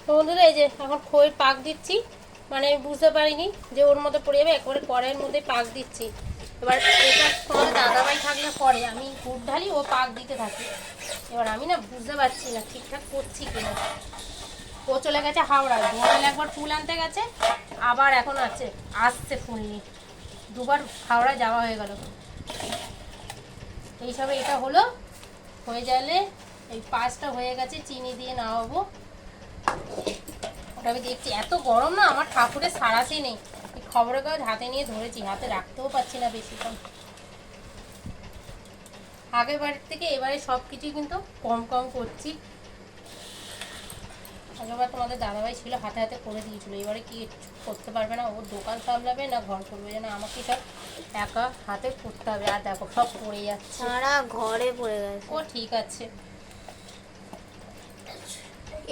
তো বন্ধুরা এই যে এখন খই পাক দিচ্ছি, মানে বুঝতে পারিনি যে ওর মধ্যে পড়ে যাবে, একবারে কড়াইয়ের মধ্যে পাক দিচ্ছি। এবার এটা তোমার দাদাভাই থাকলে পরে আমি গুড় ঢালি, ও পাক দিতে থাকি। এবার আমি না বুঝতে পারছি না ঠিকঠাক করছি কিনা। ও চলে গেছে হাওড়া, ভোরবেলা একবার ফুল আনতে গেছে, আবার এখন আসছে ফুল নিয়ে, দুবার হাওড়া যাওয়া হয়ে গেল। এইসবে এটা হলো, হয়ে গেলে এই পাঁচটা হয়ে গেছে, চিনি দিয়ে নামাবো। ওটা আমি দেখছি, এত গরম না, আমার ঠাকুরের সারাসই নেই। এই খবরের কাগজ হাতে নিয়ে ধরেছি, হাতে রাখতেও পারছি না বেশিক্ষণ। আগের বাড়ির থেকে এবারে সব কিছুই কিন্তু কম কম করছি। আগেরবার তোমাদের দাদাভাই ছিল, হাতে হাতে করে দিয়েছিল, এবারে কি করতে পারবে না, ওর দোকান সামলাবে না ঘর করবে, যেন আমাকে সব একা হাতে করতে হবে। আর দেখো সব পড়ে যাচ্ছে, সারা ঘরে পড়ে গেছে। ও ঠিক আছে।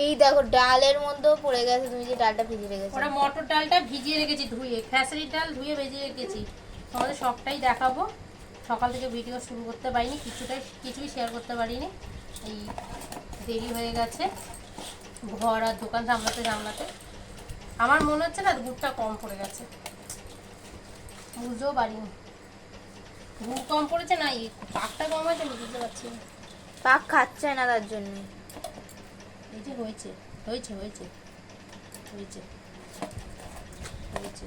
এই দেখো ডালের মধ্যেও পড়ে গেছে, তুমি যে ডালটা ভিজিয়ে রেখেছো। ওরা মটর ডালটা ভিজিয়ে রেখেছি ধুয়ে, খেসারির ডাল ধুয়ে ভিজিয়ে রেখেছি। তোমাদের সবটাই দেখাবো। সকাল থেকে ভিডিও শুরু করতে পারিনি, কিছুই শেয়ার করতে পারিনি, এই দেরি হয়ে গেছে ঘর আর দোকান সামলাতে সামলাতে। আমার মনে হচ্ছে না গুড়টা কম পড়ে গেছে, বুঝতেও পারিনি গুড় কম পড়েছে না পাকটা কম হয়েছে, আমি বুঝতে পারছি না। পাক খাচ্ছে না তার জন্য। এই যে হয়েছে হয়েছে হয়েছে হয়েছে হয়েছে